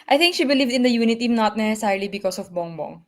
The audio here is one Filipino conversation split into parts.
I think she believed in the unity not necessarily because of Bongbong.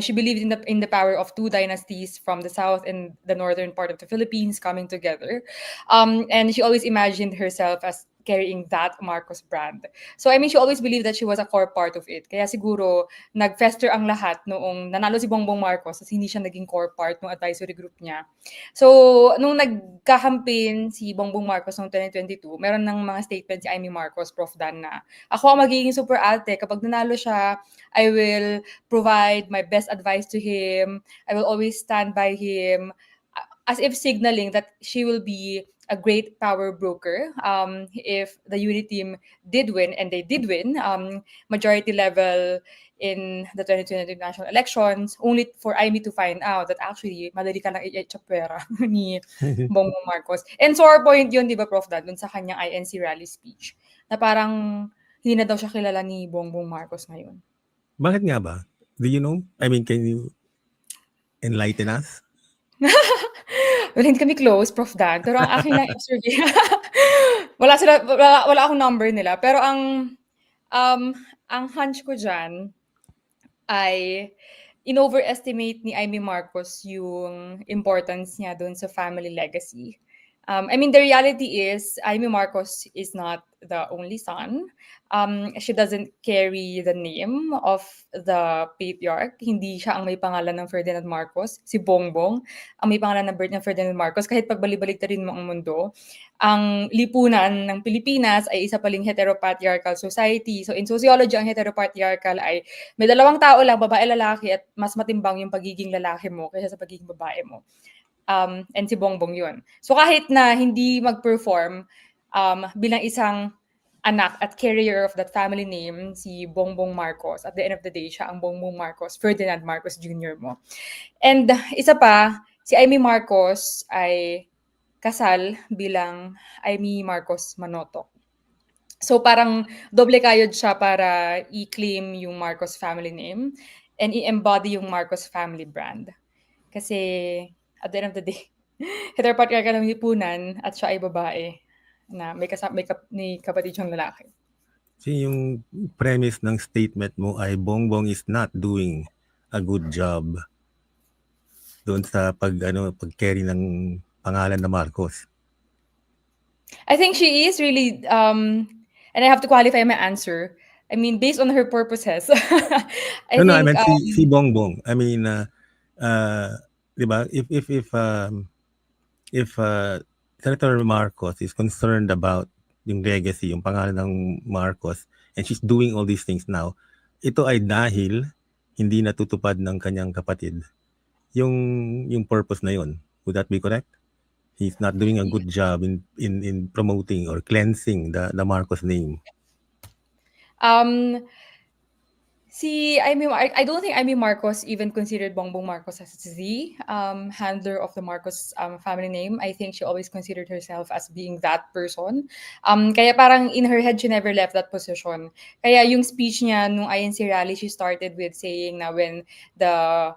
She believed in the power of two dynasties from the south and the northern part of the Philippines coming together, and she always imagined herself as carrying that Marcos brand. So I mean, she always believed that she was a core part of it. Kaya siguro nag-fester ang lahat noong nanalo si Bongbong Marcos at hindi siya naging core part ng advisory group niya. So nung nagka-campaign si Bongbong Marcos noong 2022, meron ng mga statement si Amy Marcos, Prof. Dan, na ako ang magiging super ate. Kapag nanalo siya, I will provide my best advice to him. I will always stand by him. As if signaling that she will be a great power broker if the unity team did win, and they did win majority level in the 2022 national elections, only for Amy to find out that actually madali ka lang i-chapwera ni Bongbong Marcos. And sore point yun, di ba, Prof. Dan, dun sa kanyang INC rally speech, na parang hindi na daw siya kilala ni Bongbong Marcos ngayon. Bakit nga ba? Do you know? I mean, can you enlighten us? Well, hindi kami close, Prof. Dan, pero ang akin lang observation, wala akong number nila, pero ang hunch ko dyan ay in-overestimate ni Amy Marcos yung importance niya dun sa family legacy. I mean, the reality is, Amy Marcos is not the only son. She doesn't carry the name of the patriarch. Hindi siya ang may pangalan ng Ferdinand Marcos. Si Bongbong ang may pangalan ng birth ng Ferdinand Marcos. Kahit pagbalik-rin mo ang mundo, ang lipunan ng Pilipinas ay isa paling heteropatriarchal society. So in sociology, ang heteropatriarchal ay may dalawang tao lang, babae, lalaki, at mas matimbang yung pagiging lalaki mo kaysa sa pagiging babae mo. And si Bongbong yun. So kahit na hindi mag-perform bilang isang anak at carrier of that family name, si Bongbong Marcos, at the end of the day, siya ang Bongbong Marcos, Ferdinand Marcos Jr. mo. And isa pa, si Amy Marcos ay kasal bilang Amy Marcos Manotoc. So parang doble kayod siya para i-claim yung Marcos family name and i-embody yung Marcos family brand. Kasi at the end of the day, heteropatriarchal ng lipunan at siya ay babae na may kapatid siyang lalaki. So yung premise ng statement mo ay Bongbong is not doing a good job doon sa pag-carry ng pangalan na Marcos. I think she is really, and I have to qualify my answer. I mean, based on her purposes. I meant si Bongbong. I mean, di ba? If Senator Marcos is concerned about yung legacy, yung pangalan ng Marcos, and she's doing all these things now, ito ay dahil hindi natutupad ng kanyang kapatid yung purpose na yun. Would that be correct? He's not doing a good job in promoting or cleansing the Marcos name. I don't think Amy Marcos even considered Bongbong Marcos as the handler of the Marcos family name. I think she always considered herself as being that person. Kaya parang in her head, she never left that position. Kaya yung speech niya nung INC rally, she started with saying na when the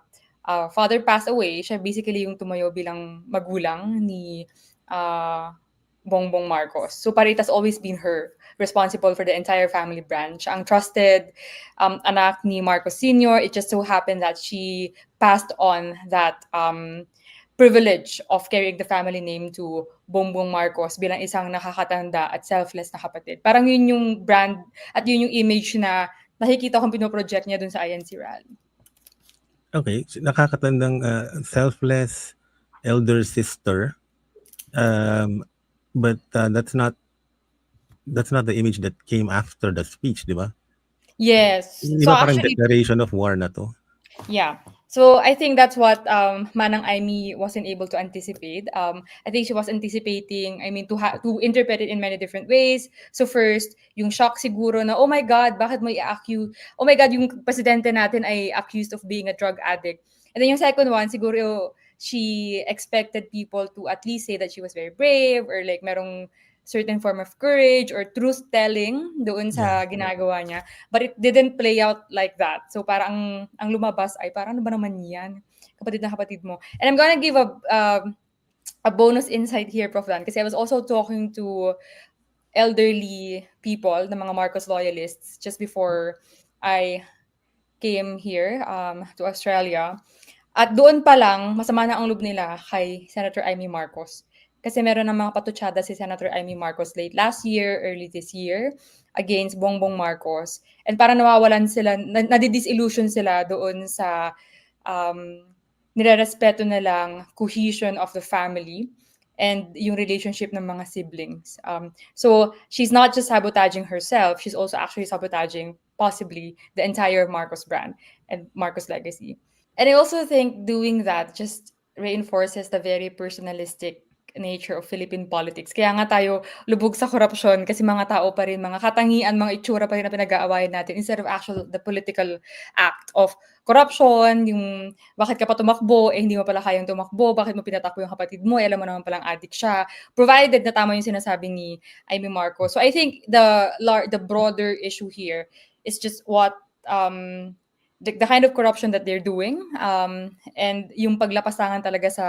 father passed away, siya basically yung tumayo bilang magulang ni Bongbong Marcos. So parang it has always been her responsible for the entire family branch. Ang trusted anak ni Marcos Sr., it just so happened that she passed on that privilege of carrying the family name to Bongbong Marcos bilang isang nakakatanda at selfless na kapatid. Parang yun yung brand at yun yung image na nakikita kong pinoproject niya dun sa INC rally. Okay, nakakatandang selfless elder sister, but that's not the image that came after the speech, di ba? Yes. So parang declaration of war na to. Yeah. So I think that's what Manang Amy wasn't able to anticipate. I think she was anticipating, to interpret it in many different ways. So first, yung shock siguro na, oh my God, bakit mo i-accuse? Oh my God, yung presidente natin ay accused of being a drug addict. And then yung second one, siguro she expected people to at least say that she was very brave or like merong certain form of courage or truth-telling doon sa ginagawa niya. But it didn't play out like that. So parang ang lumabas ay parang ano ba naman yan? Kapatid na kapatid mo. And I'm gonna give a bonus insight here, Prof. Dan, kasi I was also talking to elderly people, ng mga Marcos loyalists, just before I came here to Australia. At doon pa lang, masama na ang loob nila kay Senator Amy Marcos. Kasi meron ng mga patutsada si Senator Amy Marcos late last year, early this year, against Bongbong Marcos. And parang nawawalan sila, nadidisillusion sila doon sa nirerespeto nilang cohesion of the family and yung relationship ng mga siblings. So she's not just sabotaging herself, she's also actually sabotaging possibly the entire Marcos brand and Marcos legacy. And I also think doing that just reinforces the very personalistic nature of Philippine politics. Kaya nga tayo lubog sa korupsyon kasi mga tao pa rin, mga katangian, mga itsura pa rin na pinag-aawayan natin instead of actual the political act of corruption, yung bakit ka pa tumakbo, hindi mo pala kayang tumakbo, bakit mo pinatakbo yung kapatid mo, alam mo naman palang addict siya, provided na tama yung sinasabi ni Amy Marcos. So I think the broader issue here is just what the kind of corruption that they're doing and yung paglapasangan talaga sa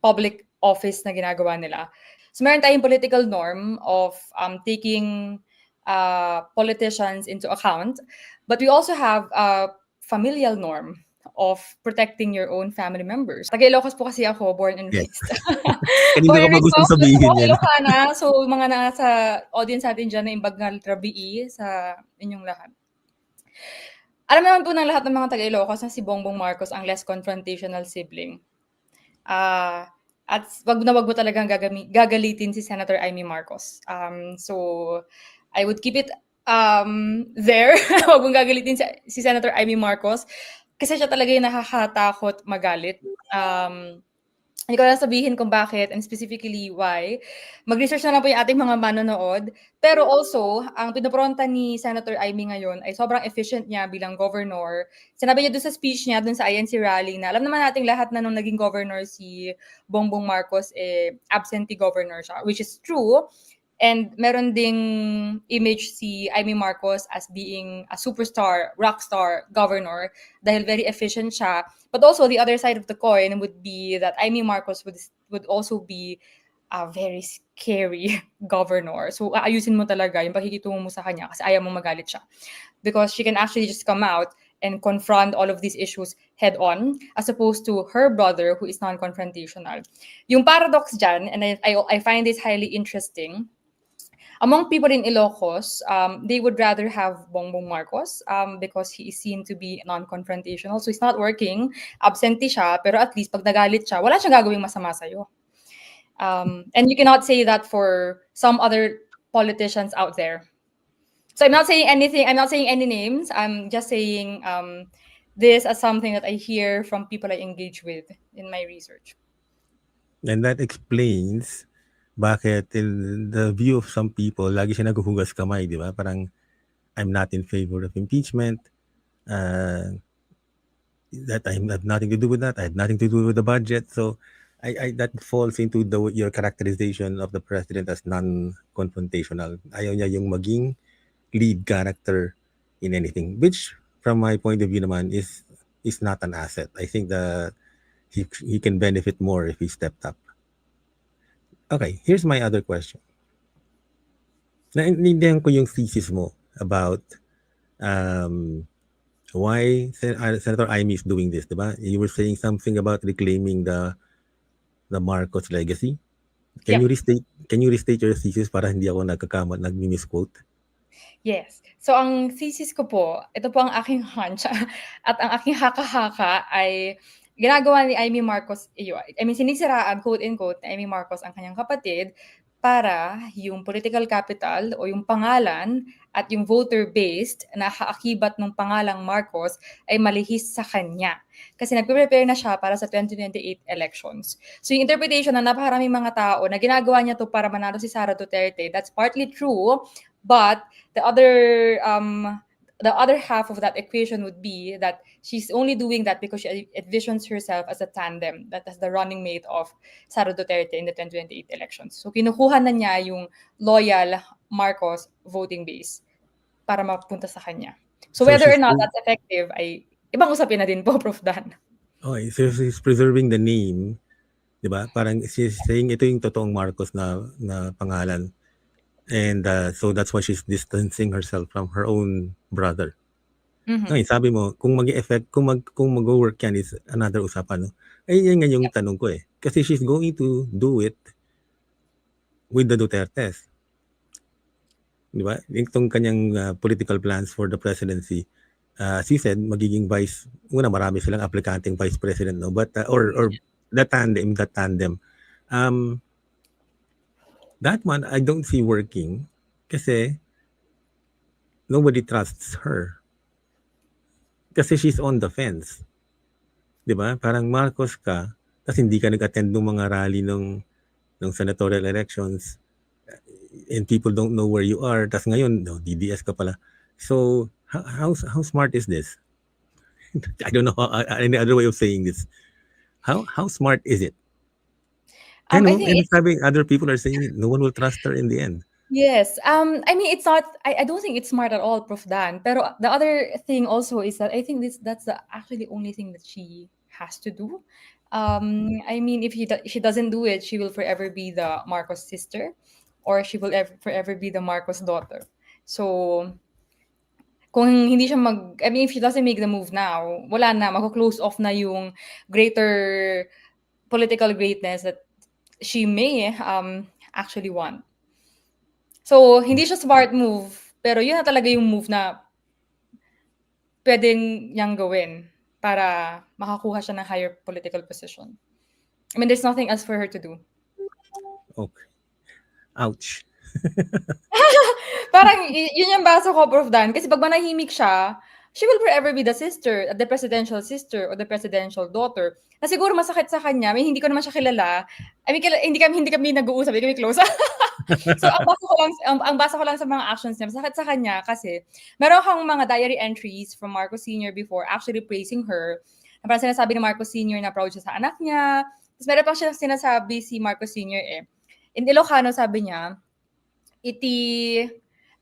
public office na ginagawa nila. So meron tayong political norm of taking politicians into account, but we also have a familial norm of protecting your own family members. Taga Ilocos po kasi ako, born and Yes. raised. Kanina ko pa gustong sabihin yan. Ilocana, so mga nasa audience natin dyan na Imbagnal Trabii sa inyong lahat. Alam naman po ng lahat ng mga taga Ilocos na si Bongbong Marcos ang less confrontational sibling. At wag mo talagang gagalitin si Senator Amy Marcos. So I would keep it there. Wag mong gagalitin si Senator Amy Marcos kasi siya talaga yung nakakatakot magalit. Hindi ko na sabihin kung bakit and specifically why. Mag-research na lang po yung ating mga manonood. Pero also, ang pinopronta ni Senator Amy ngayon ay sobrang efficient niya bilang governor. Sinabi niya doon sa speech niya, doon sa INC rally na alam naman nating lahat na nung naging governor si Bongbong Marcos, absentee governor siya, which is true. And meron ding image si Amy Marcos as being a superstar, rockstar governor dahil very efficient siya. But also the other side of the coin would be that Amy Marcos would also be a very scary governor. So aayusin mo talaga yung pakikitungo mo sa kanya kasi ayaw mo magalit siya. Because she can actually just come out and confront all of these issues head on as opposed to her brother who is non-confrontational. Yung paradox dyan, and I find this highly interesting, among people in Ilocos, they would rather have Bongbong Marcos because he is seen to be non-confrontational. So he's not working, absentee siya, pero at least pag nagalit siya, wala siyang gagawing masama sa'yo. And you cannot say that for some other politicians out there. So I'm not saying anything, I'm not saying any names, I'm just saying this as something that I hear from people I engage with in my research. And that explains bakit in the view of some people, lagi siya naghuhugas kamay, di ba? Parang, I'm not in favor of impeachment. That I have nothing to do with that. I have nothing to do with the budget. So, that falls into your characterization of the president as non-confrontational. Ayaw niya yung maging lead character in anything, which, from my point of view naman, is not an asset. I think that he can benefit more if he stepped up. Okay, here's my other question. Naintindihan ko yung thesis mo about why Senator Amy is doing this, diba? You were saying something about reclaiming the Marcos legacy. Can you restate your thesis para hindi ako nagmi-misquote? Yes. So ang thesis ko po, ito po ang aking hunch at ang aking haka-haka ay ginagawa ni Amy Marcos, sinisiraan, quote-unquote, ni Amy Marcos ang kanyang kapatid para yung political capital o yung pangalan at yung voter-based na kaakibat ng pangalang Marcos ay malihis sa kanya. Kasi nagpe-prepare na siya para sa 2028 elections. So yung interpretation na napakaraming mga tao na ginagawa niya to para manalo si Sara Duterte, that's partly true, but the other half of that equation would be that she's only doing that because she envisions herself as a tandem, that as the running mate of Sara Duterte in the 2028 elections. So kinukuha na niya yung loyal Marcos voting base para mapunta sa kanya. So whether or not that's effective ay ibang usapin na din po, Prof. Dan. Okay, so she's preserving the name, di ba? Parang she's saying ito yung totoong Marcos na pangalan. And so that's why she's distancing herself from her own brother. Ngayon, Mhm. sabi mo, kung mag-e-effect, kung mag-work yan is another usapan, no? Ay, yan nga yung Yep. tanong ko eh. Kasi she's going to do it with the Dutertes. Di ba? Itong kanyang political plans for the presidency, she said, magiging marami silang aplikanteng vice president, no? But, or the tandem. That one, I don't see working kasi nobody trusts her. Kasi she's on the fence. Di ba? Parang Marcos ka, tapos hindi ka nag-attend ng mga rally ng senatorial elections, and people don't know where you are, tapos ngayon, no, DDS ka pala. So, how smart is this? I don't know any other way of saying this. How smart is it? And, I think and it's sabi, other people are saying no one will trust her in the end. yes. I mean, it's not. I don't think it's smart at all, Prof. Dan. Pero the other thing also is that I think that's actually the only thing that she has to do. I mean, if she doesn't do it, she will forever be the Marcos sister, or she will forever be the Marcos daughter. So, kung hindi siya I mean, if she doesn't make the move now, wala na, mako-close off na yung greater political greatness that she may actually want. So, hindi siya smart move, pero yun na talaga yung move na puwedeng niyang gawin para makakuha siya ng higher political position. I mean, there's nothing else for her to do. Okay. Ouch. Parang yun yung basa ko, Prof. Dan, kasi pag manahimik siya, she will forever be the sister, the presidential sister or the presidential daughter. Na siguro masakit sa kanya, I mean, hindi ko naman siya kilala. I mean, hindi kami nag-uusap, hindi kami close. So ang basa ko lang sa mga actions niya, masakit sa kanya kasi meron kang mga diary entries from Marcos Sr. before actually praising her. Na parang sinasabi ni Marcos Sr. na proud siya sa anak niya. Tapos meron pang siya sinasabi si Marcos Sr. In Ilocano, sabi niya, iti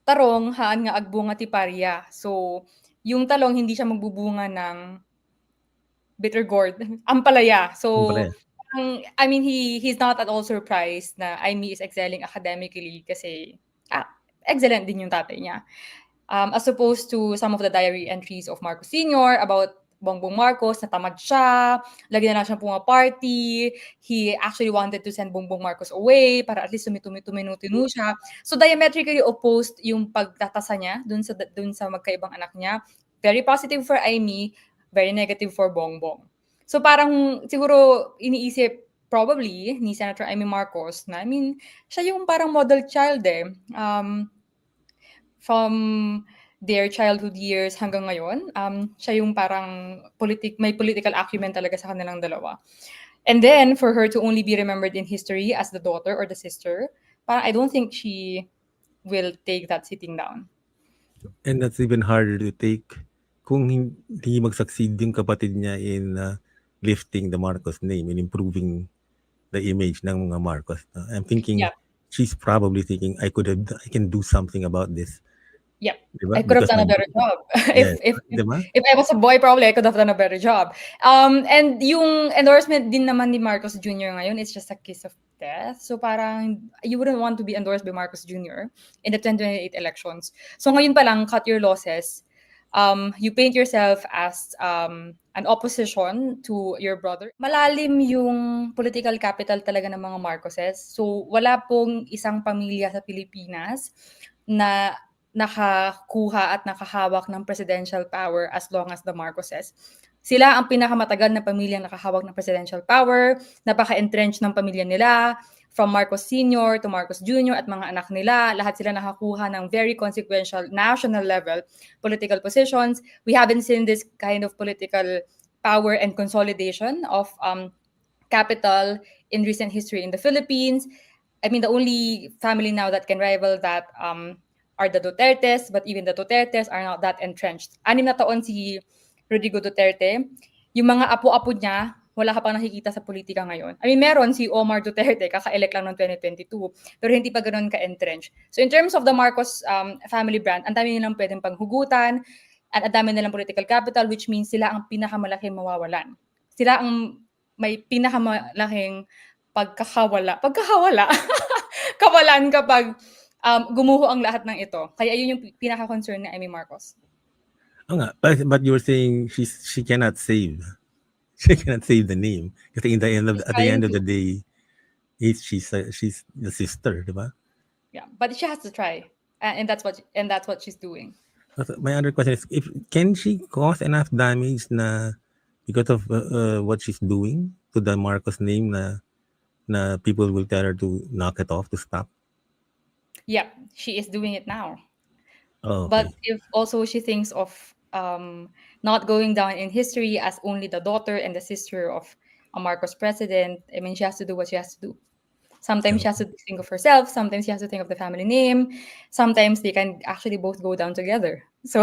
tarong haan nga agbunga ti parya. So, yung talong hindi siya magbubunga ng bitter gourd, ampalaya. So, I mean, he's not at all surprised na Aimee is excelling academically kasi excellent din yung tatay niya. As opposed to some of the diary entries of Marcos Sr. about Bongbong Marcos, natamad siya, lagi na lang siyang party. He actually wanted to send Bongbong Marcos away para at least tumitinu siya. So diametrically opposed yung pagtatasa niya dun sa magkaibang anak niya. Very positive for Aimee, very negative for Bongbong. So parang siguro iniisip probably ni Senator Aimee Marcos na, I mean, siya yung parang model child from their childhood years hanggang ngayon, siya yung parang may political acumen talaga sa kanilang dalawa. And then, for her to only be remembered in history as the daughter or the sister, parang I don't think she will take that sitting down. And that's even harder to take kung hindi mag-succeed yung kapatid niya in lifting the Marcos name and improving the image ng mga Marcos. I'm thinking she's probably thinking I can do something about this. Yep. Diba? I could have done a better job. Yes. if Diba? I was a boy, probably I could have done a better job. And yung endorsement din naman ni Marcos Jr. ngayon, it's just a kiss of death. So parang you wouldn't want to be endorsed by Marcos Jr. in the 2028 elections. So ngayon pa lang, cut your losses. You paint yourself as an opposition to your brother. Malalim yung political capital talaga ng mga Marcoses. So wala pong isang pamilya sa Pilipinas na nakakuha at nakahawak ng presidential power as long as the Marcoses. Sila ang pinakamatagal na pamilyang nakahawak ng presidential power, napaka-entrenched ng pamilya nila, from Marcos Sr. to Marcos Jr. at mga anak nila, lahat sila nakakuha ng very consequential national level political positions. We haven't seen this kind of political power and consolidation of capital in recent history in the Philippines. I mean, the only family now that can rival that are the Dutertes, but even the Dutertes are not that entrenched. 6 na taon si Rodrigo Duterte. Yung mga apo-apo niya, wala ka pang nakikita sa politika ngayon. I mean, meron si Omar Duterte, kaka-elect lang ng 2022, pero hindi pa ganoon ka-entrenched. So in terms of the Marcos family brand, ang dami nilang pwedeng panghugutan, at ang dami nilang political capital, which means sila ang pinakamalaking mawawalan. Sila ang may pinakamalaking pagkakawala. Kawalan kapag Gumuho ang lahat ng ito. Kaya yun yung pinaka-concern ni Amy Marcos. Oo nga, but you were saying she cannot save. She cannot save the name. Kasi at the end of the day, she's the sister, di ba? Yeah, but she has to try. And that's what she's doing. My other question is, can she cause enough damage na because of what she's doing to the Marcos name na people will tell her to knock it off, to stop? Yeah, she is doing it now. Oh, But okay. if also she thinks of not going down in history as only the daughter and the sister of a Marcos president, I mean, she has to do what she has to do. Sometimes she has to think of herself. Sometimes she has to think of the family name. Sometimes they can actually both go down together. So